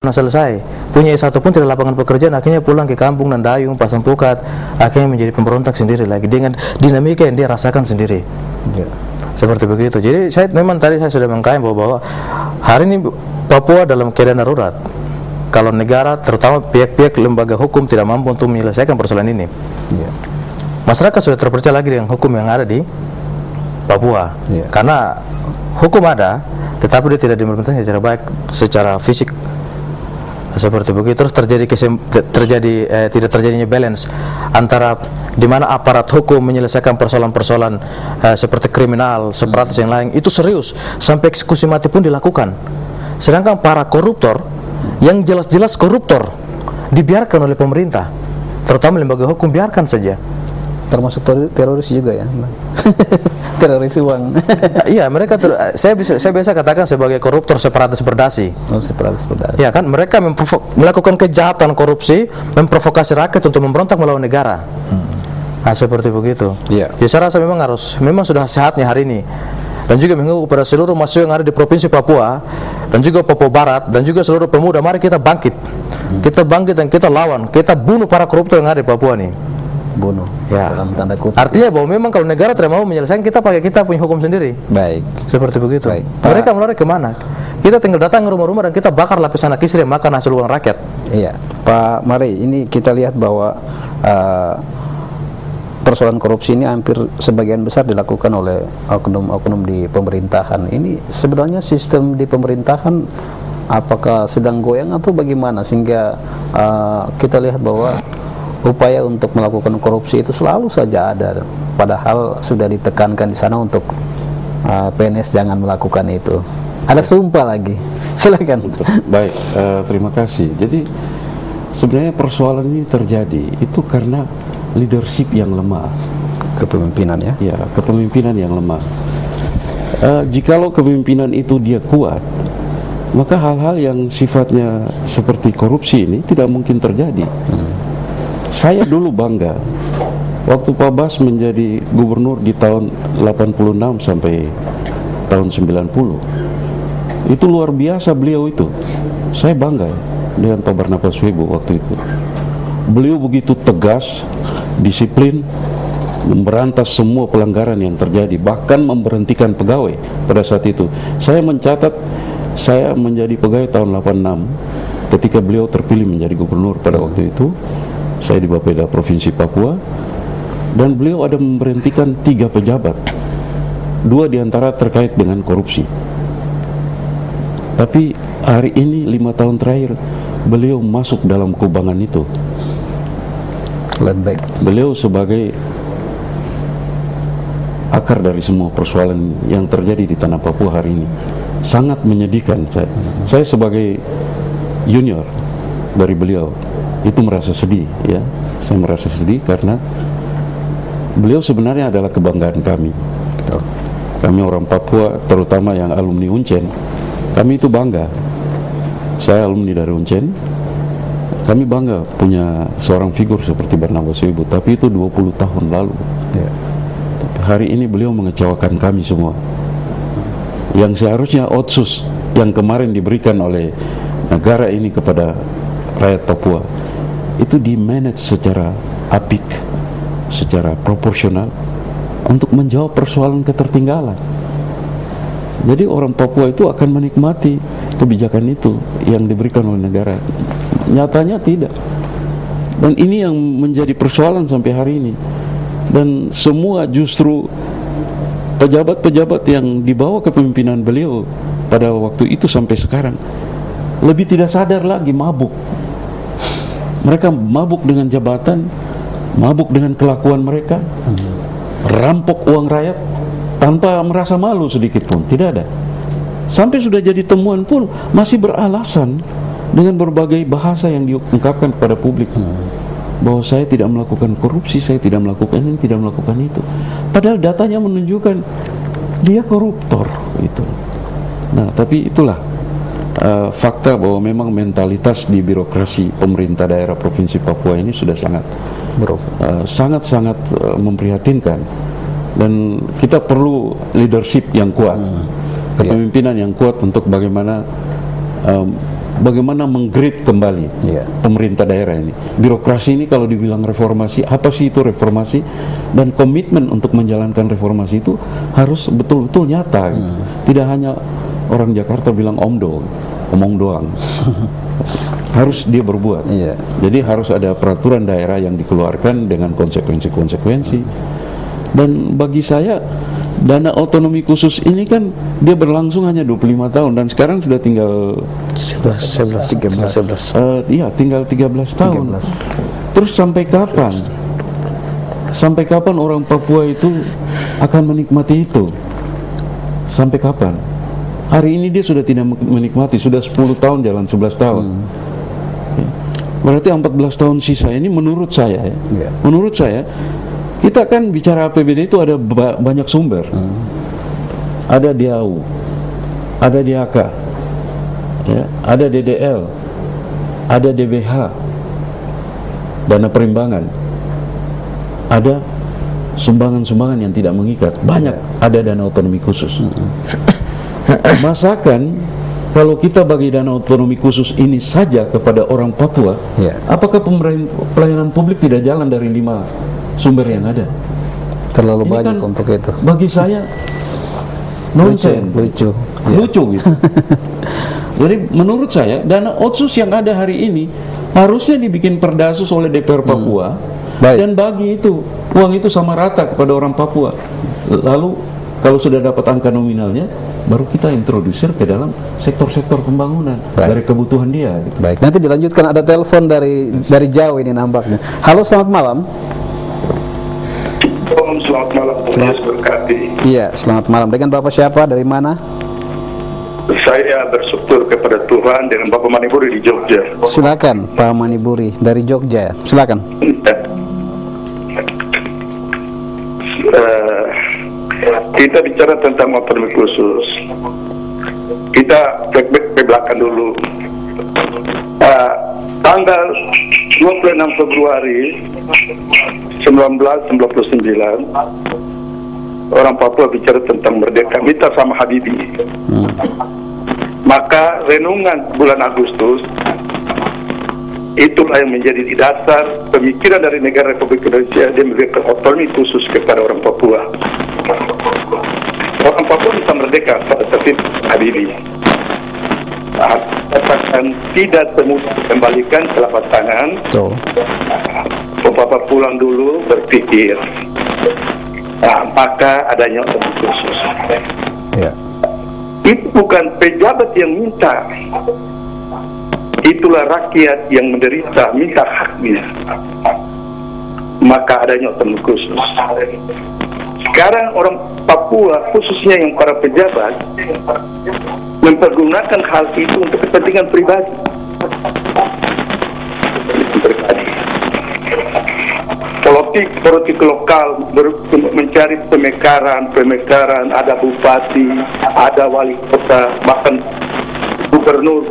Nah selesai, punya S1 pun tidak lapangan pekerjaan, akhirnya pulang ke kampung Nandayung, pasang pukat, akhirnya menjadi pemberontak sendiri lagi dengan dinamika yang dia rasakan sendiri. Ya. Seperti begitu. Jadi memang tadi saya sudah mengklaim bahwa hari ini Papua dalam keadaan darurat. Kalau negara, terutama pihak-pihak lembaga hukum tidak mampu untuk menyelesaikan persoalan ini, Ya. masyarakat sudah terpercaya lagi dengan hukum yang ada di Papua. Ya. Karena hukum ada, tetapi dia tidak diimplementasikan secara baik, secara fisik. Seperti begitu, terus tidak terjadinya balance antara di mana aparat hukum menyelesaikan persoalan-persoalan seperti kriminal, separatis yang lain, itu serius sampai eksekusi mati pun dilakukan. Sedangkan para koruptor yang jelas-jelas koruptor dibiarkan oleh pemerintah, terutama lembaga hukum, biarkan saja. Termasuk teroris juga ya. Teroris uang. Iya, mereka saya biasa katakan sebagai koruptor separatis berdasi. Oh, separatis berdasi. Ya kan, mereka melakukan kejahatan korupsi, memprovokasi rakyat untuk memberontak melawan negara. Nah, seperti begitu. Iya. Ya, saya rasa memang sudah saatnya hari ini, dan juga menghimbau kepada seluruh mahasiswa yang ada di provinsi Papua dan juga Papua Barat dan juga seluruh pemuda, mari kita bangkit. Kita bangkit dan kita lawan, kita bunuh para koruptor yang ada di Papua nih. Bunuh. Ya. Dalam tanda kutip. Artinya bahwa memang kalau negara tidak mau menyelesaikan, kita punya hukum sendiri. Baik. Seperti begitu. Baik. Mereka melari kemana? Kita tinggal datang ke rumah-rumah dan kita bakar lapisan anak istri yang makan hasil uang rakyat. Iya, Pak Mari, ini kita lihat bahwa persoalan korupsi ini hampir sebagian besar dilakukan oleh oknum-oknum di pemerintahan. Ini sebenarnya sistem di pemerintahan apakah sedang goyang atau bagaimana, sehingga kita lihat bahwa upaya untuk melakukan korupsi itu selalu saja ada, padahal sudah ditekankan di sana untuk PNS jangan melakukan itu. Ada sumpah lagi. Silakan. Baik, terima kasih. Jadi sebenarnya persoalan ini terjadi itu karena leadership yang lemah, Kepemimpinan ya. ya, kepemimpinan yang lemah. Jikalau kepemimpinan itu dia kuat, maka hal-hal yang sifatnya seperti korupsi ini tidak mungkin terjadi. Saya dulu bangga waktu Pak Bas menjadi gubernur di tahun 86 sampai tahun 90. Itu luar biasa beliau itu. Saya bangga dengan Pak Barnabas Wibo waktu itu. Beliau begitu tegas, disiplin, memberantas semua pelanggaran yang terjadi, bahkan memberhentikan pegawai pada saat itu. Saya mencatat, saya menjadi pegawai tahun 86 ketika beliau terpilih menjadi gubernur pada waktu itu. Saya di Bapeda Provinsi Papua, dan beliau ada memberhentikan 3 pejabat, 2 diantara terkait dengan korupsi. Tapi hari ini 5 tahun terakhir beliau masuk dalam kubangan itu. Landback. Beliau sebagai akar dari semua persoalan yang terjadi di tanah Papua hari ini. Sangat menyedihkan saya sebagai junior dari beliau itu merasa sedih, ya. Saya merasa sedih karena beliau sebenarnya adalah kebanggaan kami. Kami orang Papua, terutama yang alumni Uncen, kami itu bangga. Saya alumni dari Uncen, kami bangga punya seorang figur seperti Barnabas Wibo, tapi itu 20 tahun lalu. Ya. Hari ini beliau mengecewakan kami semua. Yang seharusnya otsus yang kemarin diberikan oleh negara ini kepada rakyat Papua itu di-manage secara apik, secara proporsional untuk menjawab persoalan ketertinggalan. Jadi orang Papua itu akan menikmati kebijakan itu yang diberikan oleh negara. Nyatanya tidak. Dan ini yang menjadi persoalan sampai hari ini. Dan semua justru pejabat-pejabat yang di bawah kepemimpinan beliau pada waktu itu sampai sekarang lebih tidak sadar lagi, mabuk. Mereka mabuk dengan jabatan, mabuk dengan kelakuan mereka, rampok uang rakyat tanpa merasa malu sedikit pun, tidak ada. Sampai sudah jadi temuan pun masih beralasan dengan berbagai bahasa yang diungkapkan kepada publik bahwa saya tidak melakukan korupsi, saya tidak melakukan ini, tidak melakukan itu. Padahal datanya menunjukkan dia koruptor itu. Nah, tapi itulah fakta bahwa memang mentalitas di birokrasi pemerintah daerah Provinsi Papua ini sudah sangat memprihatinkan, dan kita perlu leadership yang kuat, kepemimpinan yang kuat untuk bagaimana bagaimana meng-grade kembali Iya. pemerintah daerah ini. Birokrasi ini kalau dibilang reformasi, apa sih itu reformasi? Dan komitmen untuk menjalankan reformasi itu harus betul-betul nyata. Gitu. Tidak hanya orang Jakarta bilang omdo, omong doang. Harus dia berbuat. Iya. Jadi harus ada peraturan daerah yang dikeluarkan dengan konsekuensi-konsekuensi. Dan bagi saya dana otonomi khusus ini kan dia berlangsung hanya 25 tahun dan sekarang sudah tinggal 11. iya, tinggal 13 tahun. Terus sampai kapan? Sampai kapan orang Papua itu akan menikmati itu? Sampai kapan? Hari ini dia sudah tidak menikmati, sudah 10 tahun jalan 11 tahun. Ya. Berarti 14 tahun sisa ini menurut saya ya. Iya. Menurut saya kita kan bicara APBD itu ada banyak sumber. Ada DAU, ada DAK, ya, ada DDL, ada DBH, dana perimbangan, ada sumbangan-sumbangan yang tidak mengikat, banyak, ada dana otonomi khusus. Masakan kalau kita bagi dana otonomi khusus ini saja kepada orang Papua, Ya. apakah pelayanan publik tidak jalan dari 5 sumber yang ada? Terlalu Ini banyak kan untuk itu. bagi saya nonsen, Lucu. lucu gitu. Jadi menurut saya dana otsus yang ada hari ini harusnya dibikin perdasus oleh DPR Papua Baik. dan bagi itu uang itu sama rata kepada orang Papua. Lalu kalau sudah dapat angka nominalnya, baru kita introdusir ke dalam sektor-sektor pembangunan Baik. dari kebutuhan dia. Gitu. Baik, nanti dilanjutkan, ada telepon dari jauh ini nampaknya. Halo, selamat malam. Selamat malam, Tuhan berkati. Iya, selamat malam. Dengan Bapak siapa? Dari mana? Saya bersyukur kepada Tuhan dengan Bapak Maniburi di Jogja. Silakan, Pak Maniburi dari Jogja. Silakan. Kita bicara tentang otonomi khusus. Kita flashback ke belakang dulu. Tanggal 26 Februari 1999, orang Papua bicara tentang merdeka, minta sama Habibie. Maka renungan bulan Agustus itulah yang menjadi dasar pemikiran dari negara Republik Indonesia, dia memberikan otonomi khusus kepada orang Papua. Orang Papua bisa merdeka pada tertib Habibie. Katakan tidak semudah kembalikan telapak tangan. Betul. Bapak pulang dulu berpikir. Maka adanya otonomi khusus. Ya. Itu bukan pejabat yang minta. Itulah rakyat yang menderita, minta haknya. Maka adanya otonomi khusus. Sekarang orang Papua, khususnya yang para pejabat, mempergunakan hal itu untuk kepentingan pribadi. Politik lokal mencari pemekaran, ada bupati, ada wali kota, bahkan gubernur.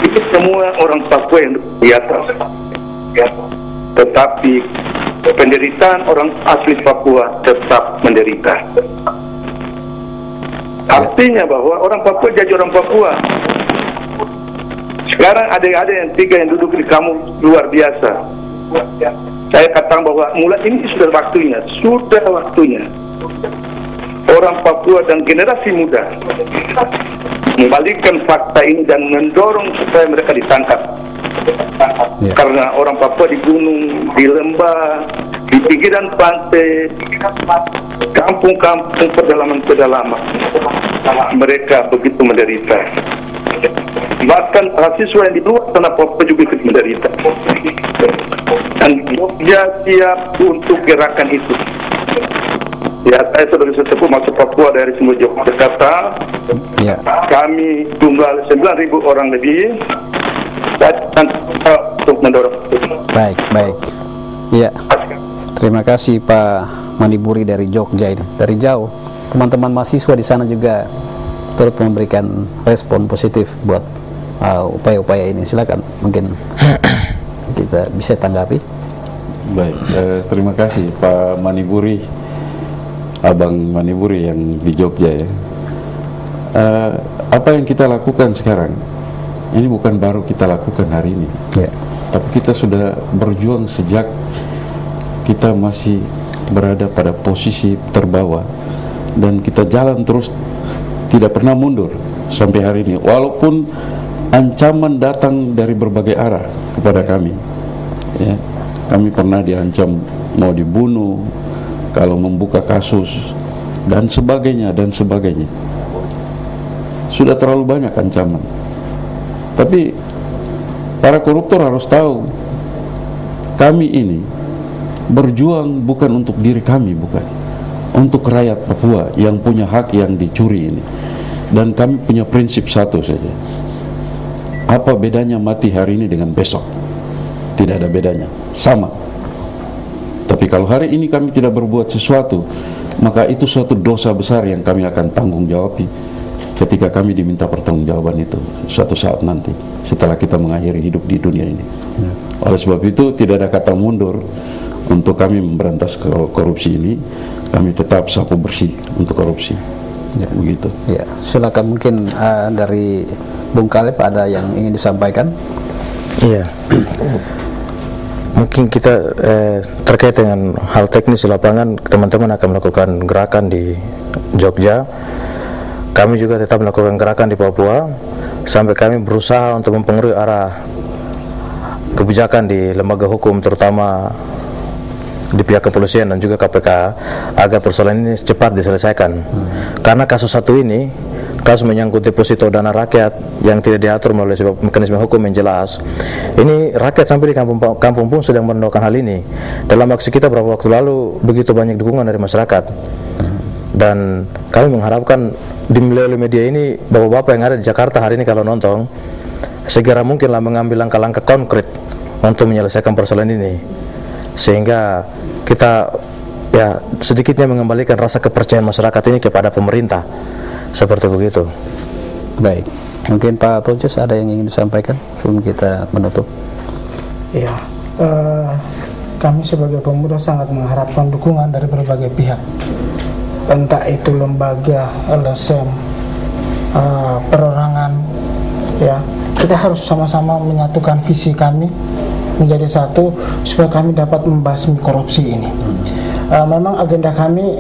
Itu semua orang Papua yang di atas. Tetapi penderitaan orang asli Papua tetap menderita. Artinya bahwa orang Papua jadi orang Papua. Sekarang ada yang 3 yang duduk di kamu luar biasa. Saya katakan bahwa mulai ini sudah waktunya orang Papua dan generasi muda membalikkan fakta ini dan mendorong supaya mereka ditangkap. Ya. Karena orang Papua di gunung, di lembah, di pinggiran pantai, kampung-kampung pedalaman, mereka begitu menderita. Bahkan mahasiswa yang di luar tanah Papua juga ikut menderita. Dan Jogja siap untuk gerakan itu. Ya, saya sebagai sesepuh masuk Papua dari semua Yogyakarta. Ya. Kami jumlah 9.000 orang lebih. Dan untuk mendorong. Baik. Iya. Terima kasih Pak Maniburi dari Jogja ini. Dari jauh. Teman-teman mahasiswa di sana juga turut memberikan respon positif buat upaya-upaya ini. Silakan, mungkin kita bisa tanggapi. Baik, terima kasih Pak Maniburi, Abang Maniburi yang di Jogja ya. apa yang kita lakukan sekarang ini bukan baru kita lakukan hari ini, tapi kita sudah berjuang sejak kita masih berada pada posisi terbawah, dan kita jalan terus, tidak pernah mundur sampai hari ini, walaupun ancaman datang dari berbagai arah kepada kami. Ya, kami pernah diancam mau dibunuh kalau membuka kasus dan sebagainya dan sebagainya. Sudah terlalu banyak ancaman. Tapi para koruptor harus tahu, kami ini berjuang bukan untuk diri kami, bukan, untuk rakyat Papua yang punya hak yang dicuri ini. Dan kami punya prinsip satu saja, apa bedanya mati hari ini dengan besok? Tidak ada bedanya, sama. Tapi kalau hari ini kami tidak berbuat sesuatu, maka itu suatu dosa besar yang kami akan tanggung jawabi ketika kami diminta pertanggungjawaban itu suatu saat nanti setelah kita mengakhiri hidup di dunia ini. Oleh sebab itu tidak ada kata mundur untuk kami memberantas korupsi ini. Kami tetap sapu bersih untuk korupsi. Begitu. Ya, silakan, mungkin dari Bung Kaleb ada yang ingin disampaikan. Iya. Mungkin kita terkait dengan hal teknis di lapangan, teman-teman akan melakukan gerakan di Jogja. Kami juga tetap melakukan gerakan di Papua sampai kami berusaha untuk mempengaruhi arah kebijakan di lembaga hukum, terutama di pihak kepolisian dan juga KPK, agar persoalan ini cepat diselesaikan. Karena kasus satu ini, kasus menyangkut deposito dana rakyat yang tidak diatur melalui mekanisme hukum yang jelas. Ini rakyat sampai di kampung pun sedang mendoakan hal ini. Dalam aksi kita beberapa waktu lalu, begitu banyak dukungan dari masyarakat. Dan kami mengharapkan di melalui media ini, bapak-bapak yang ada di Jakarta hari ini kalau nonton, segera mungkinlah mengambil langkah-langkah konkret untuk menyelesaikan persoalan ini, sehingga kita ya sedikitnya mengembalikan rasa kepercayaan masyarakat ini kepada pemerintah, seperti begitu. Baik, mungkin Pak Tonces ada yang ingin disampaikan sebelum kita menutup. Ya, kami sebagai pemuda sangat mengharapkan dukungan dari berbagai pihak, entah itu lembaga, LSM, perorangan. Ya, kita harus sama-sama menyatukan visi kami menjadi satu supaya kami dapat membasmi korupsi ini. Memang agenda kami,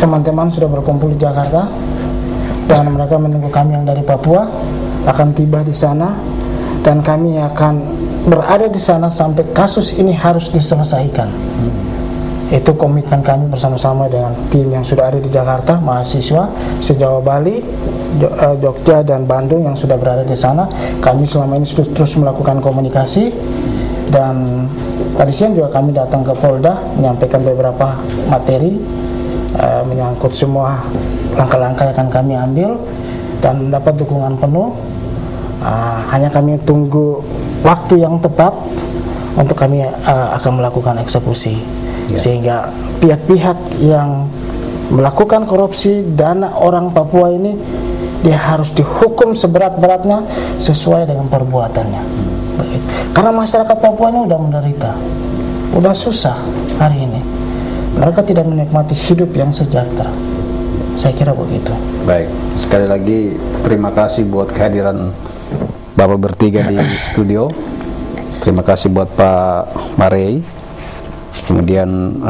teman-teman sudah berkumpul di Jakarta dan mereka menunggu kami yang dari Papua akan tiba di sana, dan kami akan berada di sana sampai kasus ini harus diselesaikan. Itu komitmen kami bersama-sama dengan tim yang sudah ada di Jakarta, mahasiswa se-Jawa Bali, Jogja dan Bandung yang sudah berada di sana. Kami selama ini terus melakukan komunikasi, dan tadi siang juga kami datang ke Polda menyampaikan beberapa materi menyangkut semua langkah-langkah yang akan kami ambil dan mendapat dukungan penuh. Hanya kami tunggu waktu yang tepat untuk kami akan melakukan eksekusi. Sehingga pihak-pihak yang melakukan korupsi dana orang Papua ini, dia harus dihukum seberat-beratnya sesuai dengan perbuatannya. Karena masyarakat Papua ini udah menderita, udah susah hari ini. Mereka tidak menikmati hidup yang sejahtera. Saya kira begitu. Baik, sekali lagi terima kasih buat kehadiran Bapak bertiga di studio. Terima kasih buat Pak Marei, kemudian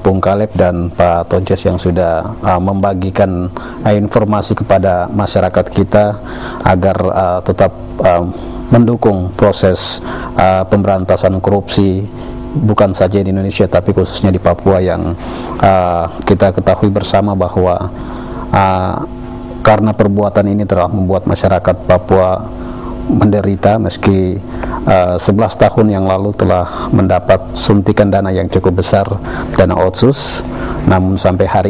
Bung Kaleb dan Pak Tonces yang sudah membagikan informasi kepada masyarakat kita agar tetap mendukung proses pemberantasan korupsi, bukan saja di Indonesia tapi khususnya di Papua yang kita ketahui bersama bahwa karena perbuatan ini telah membuat masyarakat Papua menderita, meski 11 tahun yang lalu telah mendapat suntikan dana yang cukup besar, dana otsus, namun sampai hari